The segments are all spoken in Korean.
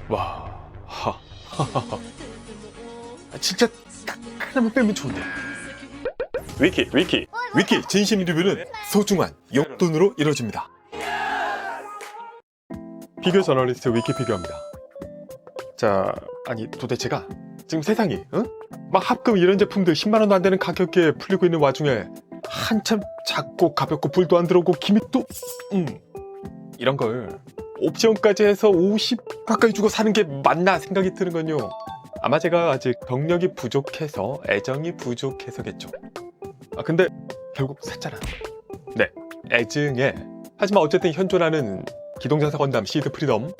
와, 진짜 딱 하나만 빼면 좋은데. 위키 진심 리뷰는 소중한 용돈으로 이루어집니다. 피규어 저널리스트 위키피규어입니다. 자, 아니 도대체가 지금 세상이 막 합금 이런 제품들 10만원도 안 되는 가격에 풀리고 있는 와중에 한참 작고 가볍고 불도 안 들어오고 기믹도 이런 걸 옵션까지 해서 50 가까이 주고 사는 게 맞나 생각이 드는건요. 아마 제가 아직 경력이 부족해서 애정이 부족해서겠죠. 근데 결국 샀잖아. 네, 애증에. 하지만 어쨌든 현존하는 기동전사 건담 시드 프리덤,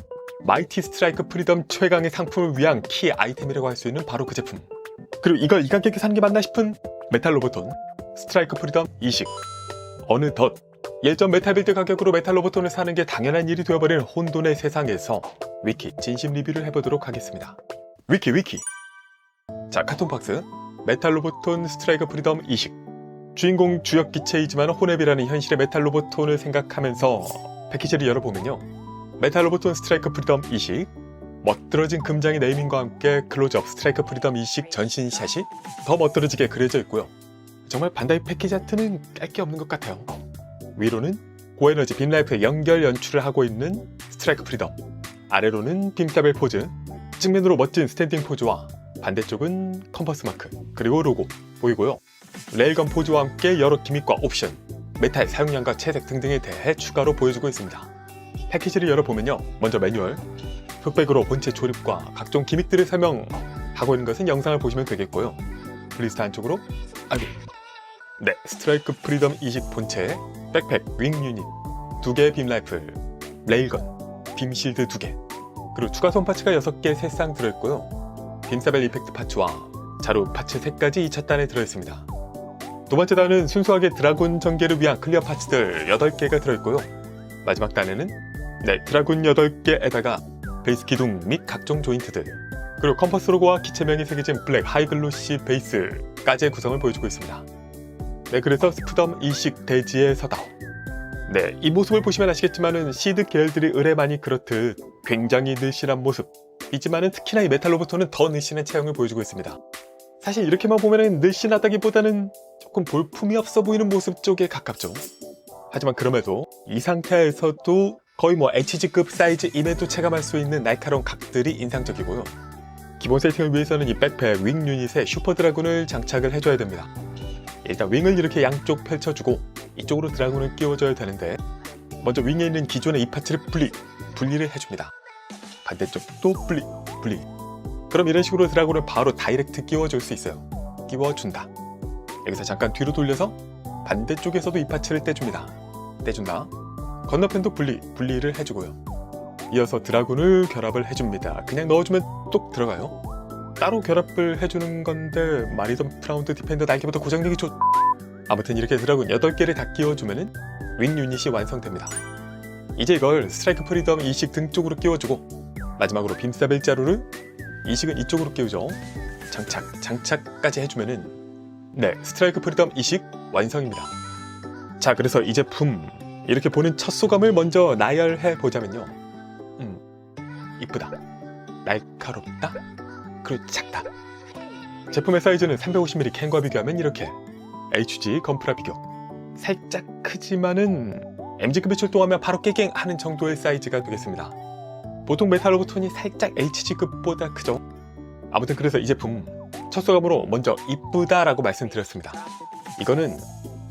마이티 스트라이크 프리덤 최강의 상품을 위한 키 아이템이라고 할 수 있는 바로 그 제품. 그리고 이걸 이 가격에 사는 게 맞나 싶은 메탈 로보톤 스트라이크 프리덤 이식. 어느덧 예전 메탈 빌드 가격으로 메탈 로보톤을 사는 게 당연한 일이 되어버린 혼돈의 세상에서 위키 진심 리뷰를 해보도록 하겠습니다. 위키. 자, 카톤 박스 메탈 로보톤 스트라이크 프리덤 이식. 주인공 주역 기체이지만 혼앱이라는 현실의 메탈 로보톤을 생각하면서 패키지를 열어보면요, 메탈 로보톤 스트라이크 프리덤 이식, 멋들어진 금장의 네이밍과 함께 클로즈업 스트라이크 프리덤 이식 전신샷이 더 멋들어지게 그려져 있고요. 정말 반다이 패키지 아트는 깔 게 없는 것 같아요. 위로는 고에너지 빔라이프의 연결 연출을 하고 있는 스트라이크 프리덤, 아래로는 빔사벨 포즈, 측면으로 멋진 스탠딩 포즈와 반대쪽은 컴퍼스 마크, 그리고 로고 보이고요. 레일건 포즈와 함께 여러 기믹과 옵션, 메탈 사용량과 채색 등등에 대해 추가로 보여주고 있습니다. 패키지를 열어보면요, 먼저 매뉴얼, 흑백으로 본체 조립과 각종 기믹들을 설명하고 있는 것은 영상을 보시면 되겠고요. 블리스트 안쪽으로 네, 스트라이크 프리덤 이식 본체, 백팩, 윙 유닛, 2개의 빔 라이플, 레일건, 빔 실드 2개, 그리고 추가 손 파츠가 6개 새쌍 들어있고요. 빔사벨 이펙트 파츠와 자루 파츠 3가지 2차 단에 들어있습니다. 두 번째 단은 순수하게 드라군 전개를 위한 클리어 파츠들 8개가 들어있고요. 마지막 단에는 드라군 8개에다가 베이스 기둥 및 각종 조인트들, 그리고 컴퍼스 로고와 기체명이 새겨진 블랙 하이글로시 베이스까지의 구성을 보여주고 있습니다. 네, 그래서 스프덤 이식 대지에 서다. 네, 이 모습을 보시면 아시겠지만은 시드 계열들이 의뢰만이 그렇듯 굉장히 늘씬한 모습이지만은 특히나 이 메탈 로보톤은 더 늘씬한 체형을 보여주고 있습니다. 사실 이렇게만 보면은 늘씬하다기보다는 조금 볼품이 없어 보이는 모습 쪽에 가깝죠. 하지만 그럼에도 이 상태에서도 거의 HG급 사이즈임에도 체감할 수 있는 날카로운 각들이 인상적이고요. 기본 세팅을 위해서는 이 백팩 윙 유닛에 슈퍼 드라군을 장착을 해줘야 됩니다. 일단 윙을 이렇게 양쪽 펼쳐주고 이쪽으로 드라군을 끼워줘야 되는데, 먼저 윙에 있는 기존의 이 파츠를 분리를 해줍니다. 반대쪽도 분리. 그럼 이런 식으로 드라군을 바로 다이렉트 끼워줄 수 있어요. 끼워준다. 여기서 잠깐 뒤로 돌려서 반대쪽에서도 이 파츠를 떼준다. 건너편도 분리를 해주고요. 이어서 드라군을 결합을 해줍니다. 그냥 넣어주면 똑 들어가요. 따로 결합을 해주는 건데 마리덤 프라운드 디펜더 날개보다 고장력이 아무튼 이렇게 드라군 8개를 다 끼워주면은 윙 유닛이 완성됩니다. 이제 이걸 스트라이크 프리덤 이식 등 쪽으로 끼워주고, 마지막으로 빔사벨 자루를 이식은 이쪽으로 끼우죠. 장착까지 해주면은 스트라이크 프리덤 이식 완성입니다. 자, 그래서 이 제품 이렇게 보는 첫 소감을 먼저 나열해 보자면요, 이쁘다, 날카롭다, 그리고 작다. 제품의 사이즈는 350mm 캔과 비교하면 이렇게 HG 건프라 비교, 살짝 크지만은 MG급에 출동하면 바로 깨갱 하는 정도의 사이즈가 되겠습니다. 보통 메탈 로보톤이 살짝 HG급보다 크죠. 아무튼 그래서 이 제품 첫 소감으로 먼저 이쁘다라고 말씀드렸습니다. 이거는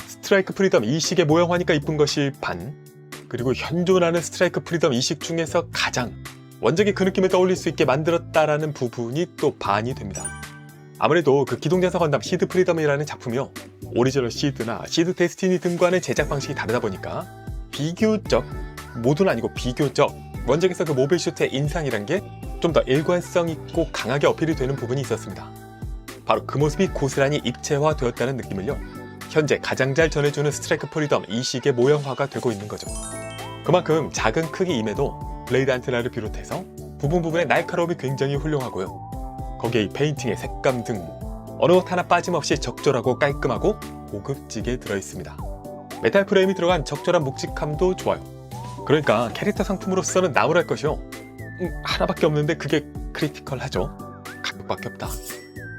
스트라이크 프리덤 이식의 모형화니까 이쁜 것이 반, 그리고 현존하는 스트라이크 프리덤 이식 중에서 가장 원작의 그 느낌을 떠올릴 수 있게 만들었다라는 부분이 또 반이 됩니다. 아무래도 그 기동전사 건담 시드 프리덤이라는 작품이요, 오리지널 시드나 시드 데스티니 등과는 제작 방식이 다르다 보니까 비교적, 모두는 아니고 비교적 원작에서 그 모빌 슈트의 인상이란 게 좀 더 일관성 있고 강하게 어필이 되는 부분이 있었습니다. 바로 그 모습이 고스란히 입체화 되었다는 느낌을요, 현재 가장 잘 전해주는 스트라이크 프리덤 이식의 모형화가 되고 있는 거죠. 그만큼 작은 크기임에도 블레이드 안테나를 비롯해서 부분의 날카로움이 굉장히 훌륭하고요. 거기에 이 페인팅의 색감 등 어느 것 하나 빠짐없이 적절하고 깔끔하고 고급지게 들어있습니다. 메탈 프레임이 들어간 적절한 묵직함도 좋아요. 그러니까 캐릭터 상품으로서는 나무랄 것이요, 하나밖에 없는데 그게 크리티컬하죠. 가격밖에 없다.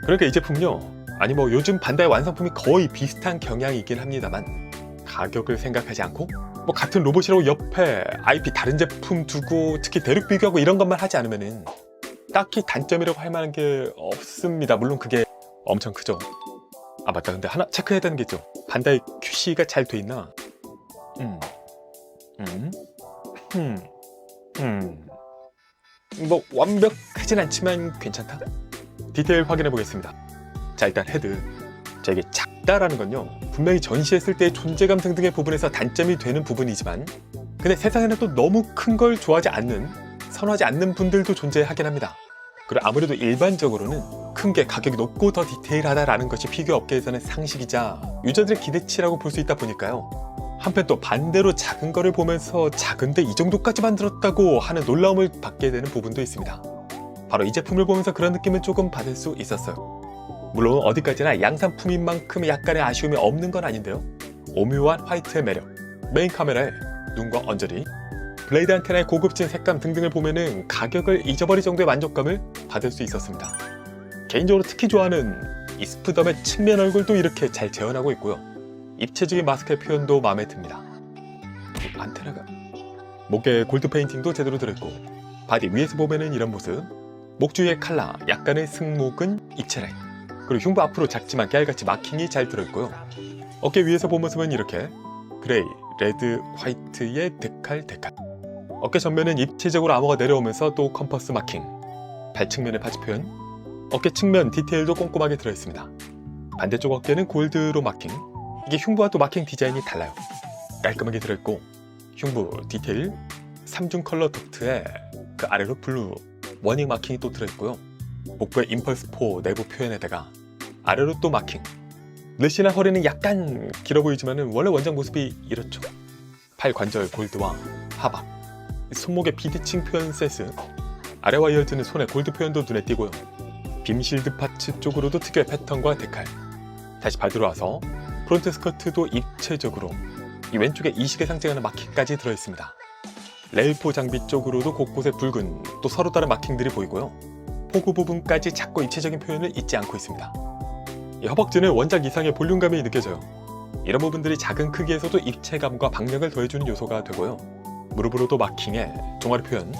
그러니까 이 제품은요, 아니 뭐 요즘 반다이 완성품이 거의 비슷한 경향이긴 합니다만 가격을 생각하지 않고 뭐 같은 로봇이라고 옆에 IP 다른 제품 두고 특히 대륙 비교하고 이런 것만 하지 않으면은 딱히 단점이라고 할 만한 게 없습니다. 물론 그게 엄청 크죠. 아 맞다, 근데 하나 체크해야 되는 게 있죠. 반다이 QC가 잘 돼 있나? 뭐 완벽하진 않지만 괜찮다. 디테일 확인해 보겠습니다. 자, 일단 헤드. 자, 이게 작다라는 건요, 분명히 전시했을 때의 존재감 등등의 부분에서 단점이 되는 부분이지만 근데 세상에는 또 너무 큰 걸 좋아하지 않는, 선호하지 않는 분들도 존재하긴 합니다. 그리고 아무래도 일반적으로는 큰 게 가격이 높고 더 디테일하다라는 것이 피규어 업계에서는 상식이자 유저들의 기대치라고 볼 수 있다 보니까요, 한편 또 반대로 작은 거를 보면서 작은데 이 정도까지 만들었다고 하는 놀라움을 받게 되는 부분도 있습니다. 바로 이 제품을 보면서 그런 느낌을 조금 받을 수 있었어요. 물론 어디까지나 양산품인 만큼 약간의 아쉬움이 없는 건 아닌데요, 오묘한 화이트의 매력, 메인 카메라의 눈과 언저리, 블레이드 안테나의 고급진 색감 등등을 보면은 가격을 잊어버릴 정도의 만족감을 받을 수 있었습니다. 개인적으로 특히 좋아하는 이 스프덤의 측면 얼굴도 이렇게 잘 재현하고 있고요, 입체적인 마스크의 표현도 마음에 듭니다. 안테나가 목에 골드 페인팅도 제대로 들어있고, 바디 위에서 보면은 이런 모습, 목 주위의 칼라, 약간의 승모근, 입체 라인, 그리고 흉부 앞으로 작지만 깨알같이 마킹이 잘 들어있고요, 어깨 위에서 본 모습은 이렇게 그레이, 레드, 화이트의 데칼. 어깨 전면은 입체적으로 암호가 내려오면서 또 컴퍼스 마킹, 발 측면의 바지 표현, 어깨 측면 디테일도 꼼꼼하게 들어있습니다. 반대쪽 어깨는 골드로 마킹, 이게 흉부와 또 마킹 디자인이 달라요. 깔끔하게 들어있고, 흉부 디테일 3중 컬러 도트에 그 아래로 블루 워닝 마킹이 또 들어있고요, 복부의 임펄스 4 내부 표현에다가 아래로 또 마킹. 르시나 허리는 약간 길어 보이지만은 원래 원작 모습이 이렇죠. 팔 관절 골드와 하박, 손목의 비대칭 표현 센스, 아래와 이어지는 손의 골드 표현도 눈에 띄고요, 빔 실드 파츠 쪽으로도 특유의 패턴과 데칼. 다시 바디로 와서 프론트 스커트도 입체적으로 이 왼쪽에 이식을 상징하는 마킹까지 들어있습니다. 레일포 장비 쪽으로도 곳곳에 붉은 또 서로 다른 마킹들이 보이고요, 포구 부분까지 작고 입체적인 표현을 잊지 않고 있습니다. 이 허벅지는 원작 이상의 볼륨감이 느껴져요. 이런 부분들이 작은 크기에서도 입체감과 박력을 더해주는 요소가 되고요, 무릎으로도 마킹에 종아리 표현,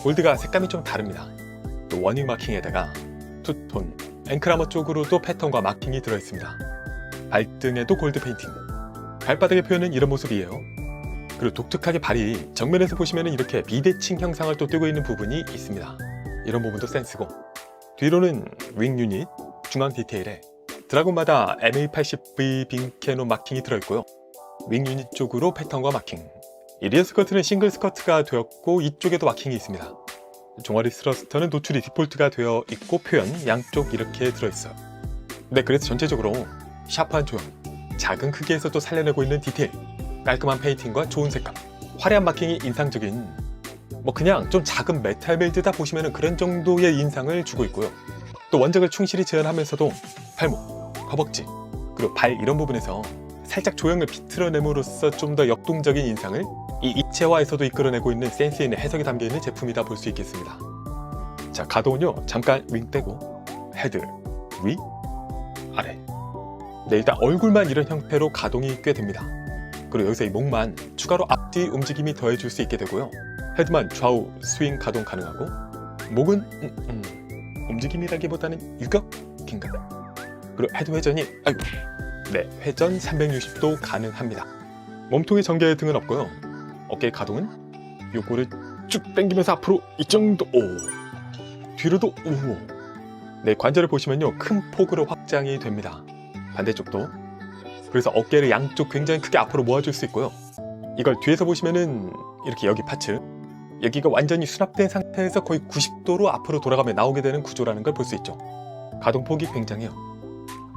골드가 색감이 좀 다릅니다. 또 워닝 마킹에다가 투톤, 앵클아머 쪽으로도 패턴과 마킹이 들어있습니다. 발등에도 골드 페인팅, 발바닥의 표현은 이런 모습이에요. 그리고 독특하게 발이 정면에서 보시면 이렇게 비대칭 형상을 또 띄고 있는 부분이 있습니다. 이런 부분도 센스고, 뒤로는 윙 유닛, 중앙 디테일에 드라곤마다 MA80V 빈케노 마킹이 들어있고요, 윙 유닛 쪽으로 패턴과 마킹, 이 리어 스커트는 싱글 스커트가 되었고 이쪽에도 마킹이 있습니다. 종아리 스러스터는 노출이 디폴트가 되어 있고 표현 양쪽 이렇게 들어있어요. 네, 그래서 전체적으로 샤프한 조형, 작은 크기에서도 살려내고 있는 디테일, 깔끔한 페인팅과 좋은 색감, 화려한 마킹이 인상적인, 뭐 그냥 좀 작은 메탈 빌드다 보시면 그런 정도의 인상을 주고 있고요, 또 원작을 충실히 재현하면서도 팔목, 허벅지, 그리고 발 이런 부분에서 살짝 조형을 비틀어냄으로써 좀 더 역동적인 인상을 이 입체화에서도 이끌어내고 있는 센스 있는 해석이 담겨있는 제품이다 볼 수 있겠습니다. 자, 가동은요, 잠깐 윙 떼고 헤드, 위, 아래. 네, 일단 얼굴만 이런 형태로 가동이 꽤 됩니다. 그리고 여기서 이 목만 추가로 앞뒤 움직임이 더해줄 수 있게 되고요, 헤드만 좌우 스윙 가동 가능하고, 목은 움직임이라기보다는 유격인가? 그리고 헤드 회전이 네, 회전 360도 가능합니다. 몸통의 전개 등은 없고요, 어깨 가동은 요거를 쭉 당기면서 앞으로 이 정도, 뒤로도 네, 관절을 보시면요, 큰 폭으로 확장이 됩니다. 반대쪽도. 그래서 어깨를 양쪽 굉장히 크게 앞으로 모아줄 수 있고요, 이걸 뒤에서 보시면은 이렇게 여기 파츠, 여기가 완전히 수납된 상태에서 거의 90도로 앞으로 돌아가며 나오게 되는 구조라는 걸 볼 수 있죠. 가동폭이 굉장해요.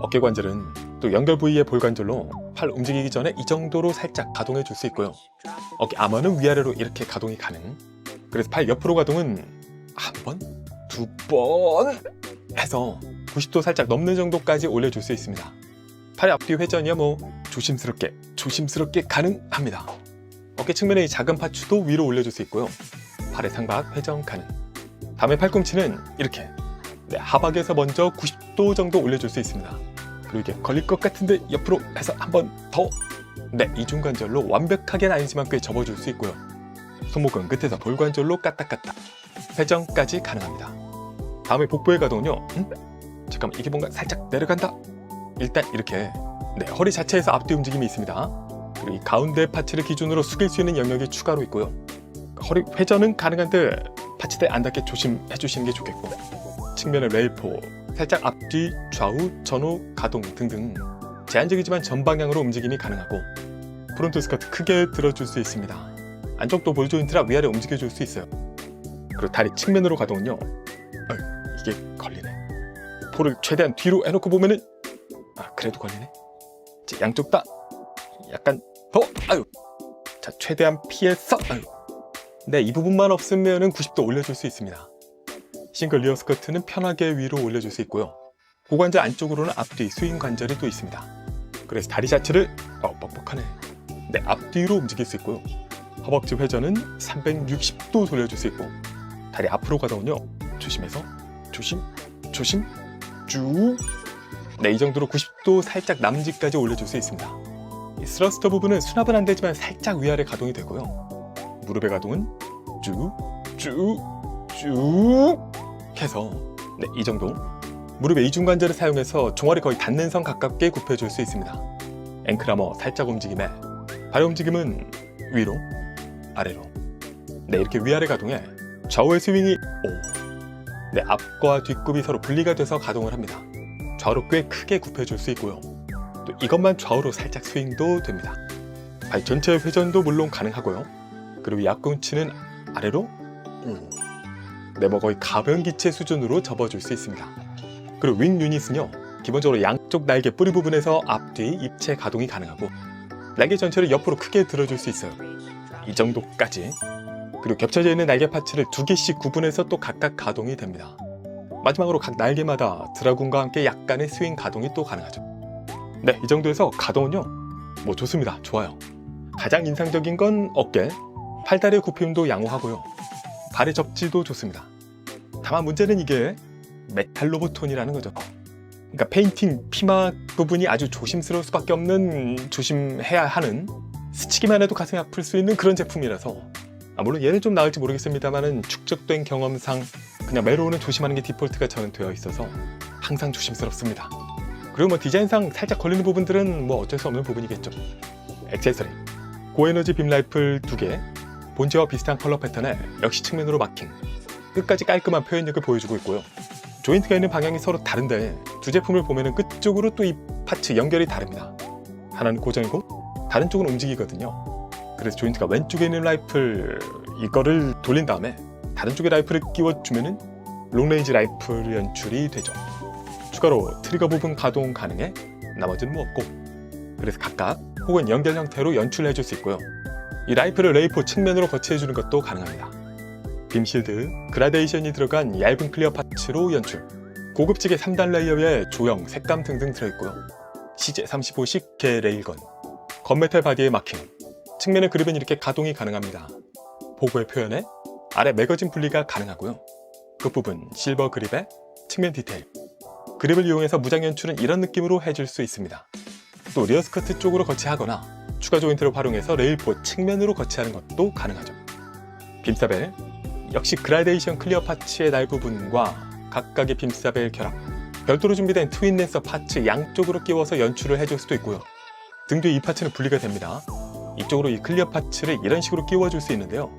어깨 관절은 또 연결 부위의 볼관절로 팔 움직이기 전에 이 정도로 살짝 가동해 줄 수 있고요, 어깨 아머는 위아래로 이렇게 가동이 가능. 그래서 팔 옆으로 가동은 한 번, 두 번 해서 90도 살짝 넘는 정도까지 올려줄 수 있습니다. 팔의 앞뒤 회전이야 뭐 조심스럽게 가능합니다. 어깨 측면의 작은 파츠도 위로 올려줄 수 있고요, 팔의 상박 회전 가능. 다음에 팔꿈치는 이렇게 하박에서 먼저 90도 정도 올려줄 수 있습니다. 그리고 이게 걸릴 것 같은데 옆으로 해서 한 번 더. 이중관절로 완벽하게는 아니지만 꽤 접어줄 수 있고요. 손목은 끝에서 볼관절로 까딱까딱 회전까지 가능합니다. 다음에 복부의 가동은요. 잠깐만, 이게 뭔가 살짝 내려간다. 일단 이렇게 허리 자체에서 앞뒤 움직임이 있습니다. 그리고 이 가운데 파츠를 기준으로 숙일 수 있는 영역이 추가로 있고요. 허리 회전은 가능한데 파츠대 안 닿게 조심해 주시는 게 좋겠고, 측면의 레일포, 살짝 앞뒤, 좌우, 전후, 가동 등등 제한적이지만 전방향으로 움직임이 가능하고, 프론트 스커트 크게 들어줄 수 있습니다. 안쪽도 볼 조인트라 위아래 움직여줄 수 있어요. 그리고 다리 측면으로 가동은요. 이게 걸리네. 볼을 최대한 뒤로 해놓고 보면은 그래도 걸리네. 양쪽 다 약간 더 자, 최대한 피해서 이 부분만 없으면은 90도 올려줄 수 있습니다. 싱글 리어 스커트는 편하게 위로 올려줄 수 있고요. 고관절 안쪽으로는 앞뒤 스윙 관절이 또 있습니다. 그래서 다리 자체를 뻑뻑하네. 앞뒤로 움직일 수 있고요. 허벅지 회전은 360도 돌려줄 수 있고, 다리 앞으로 가동은요. 조심해서 조심 쭉. 이 정도로 90도 살짝 남지까지 올려줄 수 있습니다. 이 스러스터 부분은 수납은 안 되지만 살짝 위아래 가동이 되고요. 무릎의 가동은 쭉 해서 이 정도. 무릎의 이중관절을 사용해서 종아리 거의 닿는 선 가깝게 굽혀줄 수 있습니다. 앵클하머 살짝 움직임에 발의 움직임은 위로 아래로. 이렇게 위아래 가동에 좌우의 스윙이 앞과 뒷굽이 서로 분리가 돼서 가동을 합니다. 좌우로 꽤 크게 굽혀줄 수 있고요. 또 이것만 좌우로 살짝 스윙도 됩니다. 발 전체의 회전도 물론 가능하고요. 그리고 이 앞꿈치는 아래로 거의 가변 기체 수준으로 접어줄 수 있습니다. 그리고 윙 유닛은요, 기본적으로 양쪽 날개 뿌리 부분에서 앞뒤 입체 가동이 가능하고, 날개 전체를 옆으로 크게 들어줄 수 있어요. 이 정도까지. 그리고 겹쳐져 있는 날개 파츠를 2개씩 구분해서 또 각각 가동이 됩니다. 마지막으로 각 날개마다 드라군과 함께 약간의 스윙 가동이 또 가능하죠. 이 정도에서 가동은요, 좋습니다. 좋아요. 가장 인상적인 건 어깨, 팔다리의 굽힘도 양호하고요. 발의 접지도 좋습니다. 다만 문제는 이게 메탈 로보톤이라는 거죠. 그러니까 페인팅 피막 부분이 아주 조심스러울 수밖에 없는, 조심해야 하는, 스치기만 해도 가슴이 아플 수 있는 그런 제품이라서, 물론 얘는 좀 나을지 모르겠습니다만은 축적된 경험상 그냥 메로우는 조심하는 게 디폴트가 저는 되어 있어서 항상 조심스럽습니다. 그리고 디자인상 살짝 걸리는 부분들은 어쩔 수 없는 부분이겠죠. 액세서리, 고에너지 빔 라이플 2개, 본체와 비슷한 컬러 패턴에 역시 측면으로 마킹, 끝까지 깔끔한 표현력을 보여주고 있고요. 조인트가 있는 방향이 서로 다른데 두 제품을 보면은 끝쪽으로 또 이 파츠 연결이 다릅니다. 하나는 고정이고 다른 쪽은 움직이거든요. 그래서 조인트가 왼쪽에 있는 라이플 이거를 돌린 다음에 다른 쪽에 라이플을 끼워주면은 롱레인지 라이플 연출이 되죠. 추가로 트리거 부분 가동 가능해 나머지는 없고, 그래서 각각 혹은 연결 형태로 연출해줄 수 있고요. 이 라이플을 레이포 측면으로 거치해주는 것도 가능합니다. 빔실드, 그라데이션이 들어간 얇은 클리어 파츠로 연출, 고급지게 3단 레이어에 조형, 색감 등등 들어있고요. CJ35식 개 레일건, 건메탈 바디의 마킹, 측면의 그립은 이렇게 가동이 가능합니다. 보고의 표현에 아래 매거진 분리가 가능하고요. 끝부분 실버 그립의 측면 디테일, 그립을 이용해서 무장 연출은 이런 느낌으로 해줄 수 있습니다. 또 리어 스커트 쪽으로 거치하거나 추가 조인트를 활용해서 레일포 측면으로 거치하는 것도 가능하죠. 빔사벨, 역시 그라데이션 클리어 파츠의 날 부분과 각각의 빔사벨 결합, 별도로 준비된 트윈 랜서 파츠 양쪽으로 끼워서 연출을 해줄 수도 있고요. 등 뒤 이 파츠는 분리가 됩니다. 이쪽으로 이 클리어 파츠를 이런 식으로 끼워줄 수 있는데요.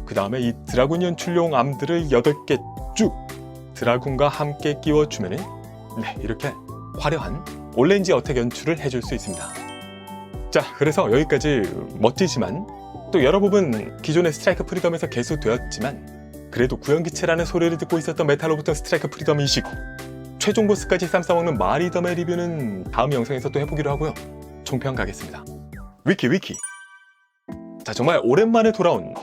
그 다음에 이 드라군 연출용 암들을 8개 쭉 드라군과 함께 끼워주면은 이렇게 화려한 올렌지 어택 연출을 해줄 수 있습니다. 자, 그래서 여기까지 멋지지만 또 여러 부분 기존의 스트라이크 프리덤에서 개수되었지만 그래도 구형기체라는 소리를 듣고 있었던 메탈로부터 스트라이크 프리덤 이시고 최종 보스까지 쌈 싸먹는 마리덤의 리뷰는 다음 영상에서 또 해보기로 하고요. 총평 가겠습니다. 위키. 자, 정말 오랜만에 돌아온,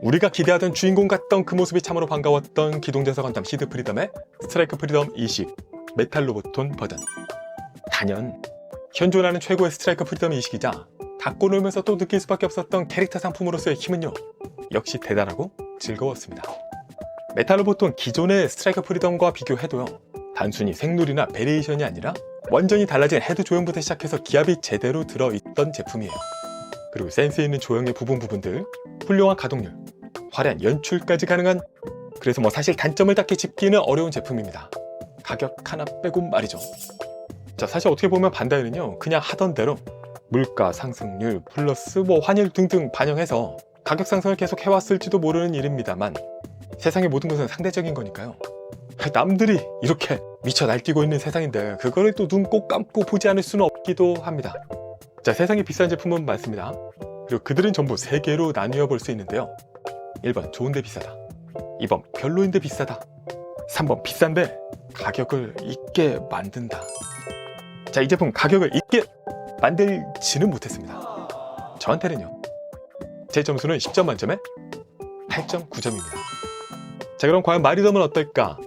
우리가 기대하던 주인공 같던 그 모습이 참으로 반가웠던 기동전사 건담 시드 프리덤의 스트라이크 프리덤 20 메탈 로보톤 버전. 단연 현존하는 최고의 스트라이크 프리덤 이식이자 닫고 놀면서 또 느낄 수밖에 없었던 캐릭터 상품으로서의 힘은요, 역시 대단하고 즐거웠습니다. 메탈로 보통 기존의 스트라이커 프리덤과 비교해도요, 단순히 생룰이나 베리에이션이 아니라 완전히 달라진 헤드 조형부터 시작해서 기압이 제대로 들어있던 제품이에요. 그리고 센스 있는 조형의 부분들, 훌륭한 가동률, 화려한 연출까지 가능한, 그래서 사실 단점을 딱히 짚기는 어려운 제품입니다. 가격 하나 빼고 말이죠. 자, 사실 어떻게 보면 반다이는요, 그냥 하던 대로 물가 상승률 플러스 환율 등등 반영해서 가격 상승을 계속 해왔을지도 모르는 일입니다만, 세상의 모든 것은 상대적인 거니까요. 남들이 이렇게 미쳐 날뛰고 있는 세상인데 그거를 또 눈 꼭 감고 보지 않을 수는 없기도 합니다. 자, 세상에 비싼 제품은 많습니다. 그리고 그들은 전부 세 개로 나뉘어 볼 수 있는데요. 1번 좋은데 비싸다, 2번 별로인데 비싸다, 3번 비싼데 가격을 있게 만든다. 자, 이 제품 가격을 있게 만들지는 못했습니다. 저한테는요. 제 점수는 10점 만점에 8.9점입니다. 자, 그럼 과연 마리덤은 어떨까?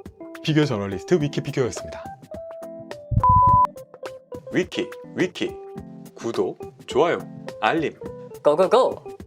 비교 저널리스트 위키피규어였습니다. 위키 구독, 좋아요, 알림 고고고!